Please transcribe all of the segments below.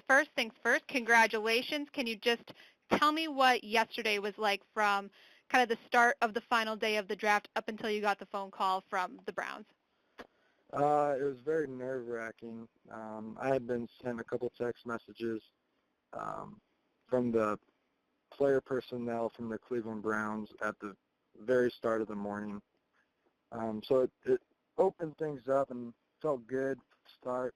first things first, congratulations. Can you just tell me what yesterday was like from kind of the start of the final day of the draft up until you got the phone call from the Browns? It was very nerve-wracking. I had been sent a couple text messages from the player personnel from the Cleveland Browns at the very start of the morning. So it opened things up and felt good to start.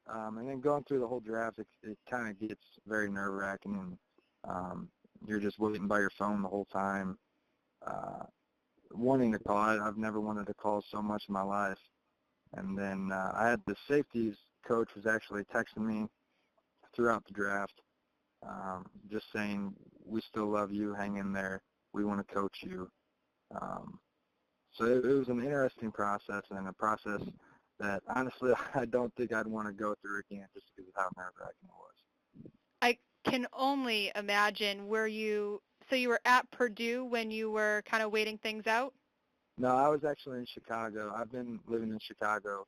And then going through the whole draft, it kind of gets very nerve-wracking, and you're just waiting by your phone the whole time, wanting to call. I've never wanted to call so much in my life. And then I had the safeties coach was actually texting me throughout the draft, just saying, we still love you, hang in there, we want to coach you. So it was an interesting process, and a process that honestly I don't think I'd want to go through again just because of how nerve-wracking it was. I can only imagine. So you were at Purdue when you were kind of waiting things out? No, I was actually in Chicago. I've been living in Chicago,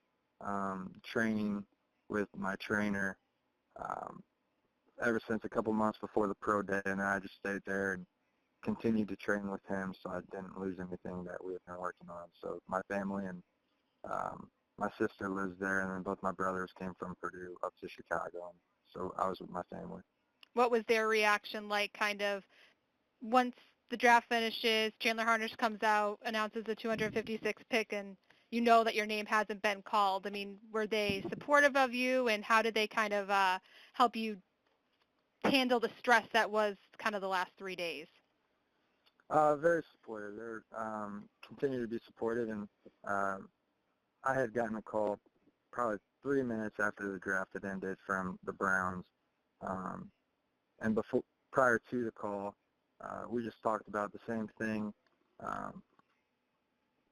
training with my trainer ever since a couple months before the pro day, and I just stayed there and continued to train with him, so I didn't lose anything that we had been working on. So my family and my sister lives there, and then both my brothers came from Purdue up to Chicago, so I was with my family. What was their reaction like, kind of, once the draft finishes, Chandler Harnish comes out, announces the 256 pick, and you know that your name hasn't been called? I mean, were they supportive of you, and how did they kind of help you handle the stress that was kind of the last 3 days? Very supportive. They're continue to be supportive, and I had gotten a call probably 3 minutes after the draft had ended from the Browns, and prior to the call, we just talked about the same thing,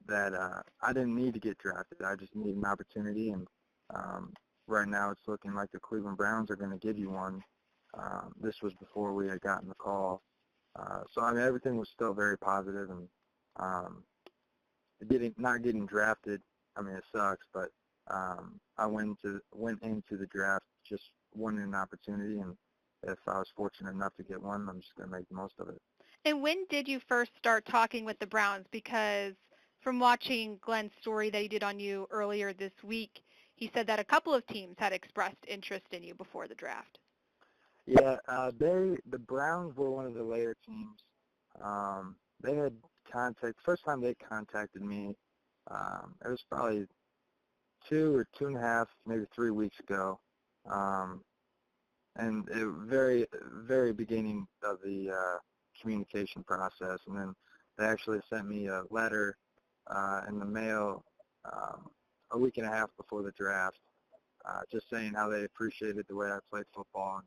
that I didn't need to get drafted. I just need an opportunity, and right now it's looking like the Cleveland Browns are going to give you one. This was before we had gotten the call. So, I mean, everything was still very positive, and not getting drafted, I mean, it sucks, but I went into the draft just wanting an opportunity, and if I was fortunate enough to get one, I'm just going to make the most of it. And when did you first start talking with the Browns? Because from watching Glenn's story that he did on you earlier this week, he said that a couple of teams had expressed interest in you before the draft. Yeah, the Browns were one of the later teams. They had first time they contacted me, it was probably 2 or 2.5, maybe 3 weeks ago. And it very, very beginning of the communication process. And then they actually sent me a letter in the mail a week and a half before the draft, just saying how they appreciated the way I played football,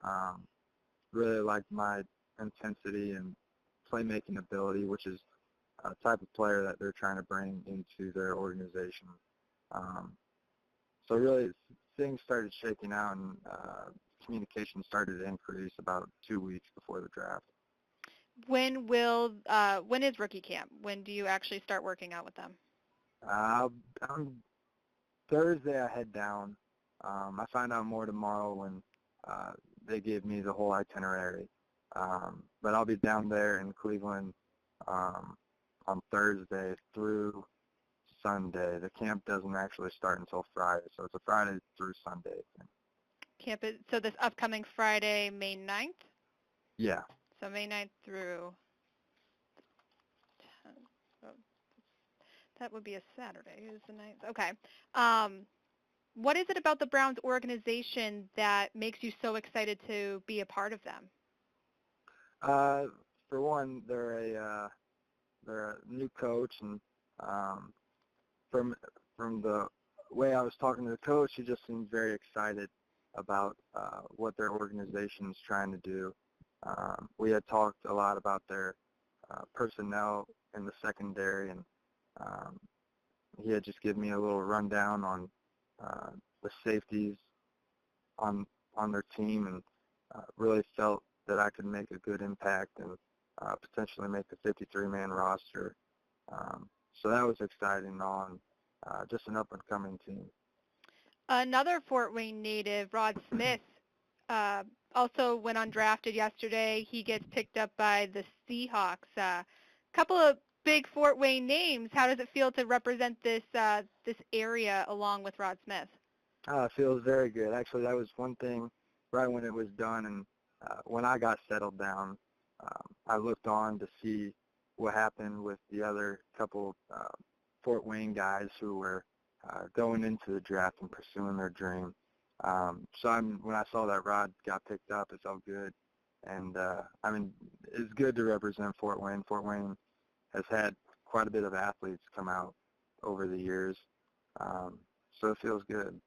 and really liked my intensity and playmaking ability, which is a type of player that they're trying to bring into their organization. So really things started shaking out, and communication started to increase about 2 weeks before the draft. When is rookie camp? When do you actually start working out with them? On Thursday I head down. I find out more tomorrow when they give me the whole itinerary. But I'll be down there in Cleveland on Thursday through Sunday. The camp doesn't actually start until Friday, so it's a Friday through Sunday thing. So this upcoming Friday, May 9th? Yeah. So May 9th through 10th. So that would be a Saturday. Is the 9th? Okay. What is it about the Browns organization that makes you so excited to be a part of them? For one, they're a new coach, and from the way I was talking to the coach, he just seemed very excited about what their organization is trying to do. We had talked a lot about their personnel in the secondary, and he had just given me a little rundown on the safeties on their team, and really felt that I could make a good impact and potentially make the 53-man roster. So that was exciting on just an up-and-coming team. Another Fort Wayne native, Rod Smith, uh, also went undrafted yesterday. He gets picked up by the Seahawks. Couple of big Fort Wayne names. How does it feel to represent this area along with Rod Smith? It feels very good. Actually, that was one thing right when it was done, and when I got settled down, I looked on to see what happened with the other couple Fort Wayne guys who were going into the draft and pursuing their dream. When I saw that Rod got picked up, it felt good, and it's good to represent Fort Wayne. Fort Wayne has had quite a bit of athletes come out over the years, so it feels good.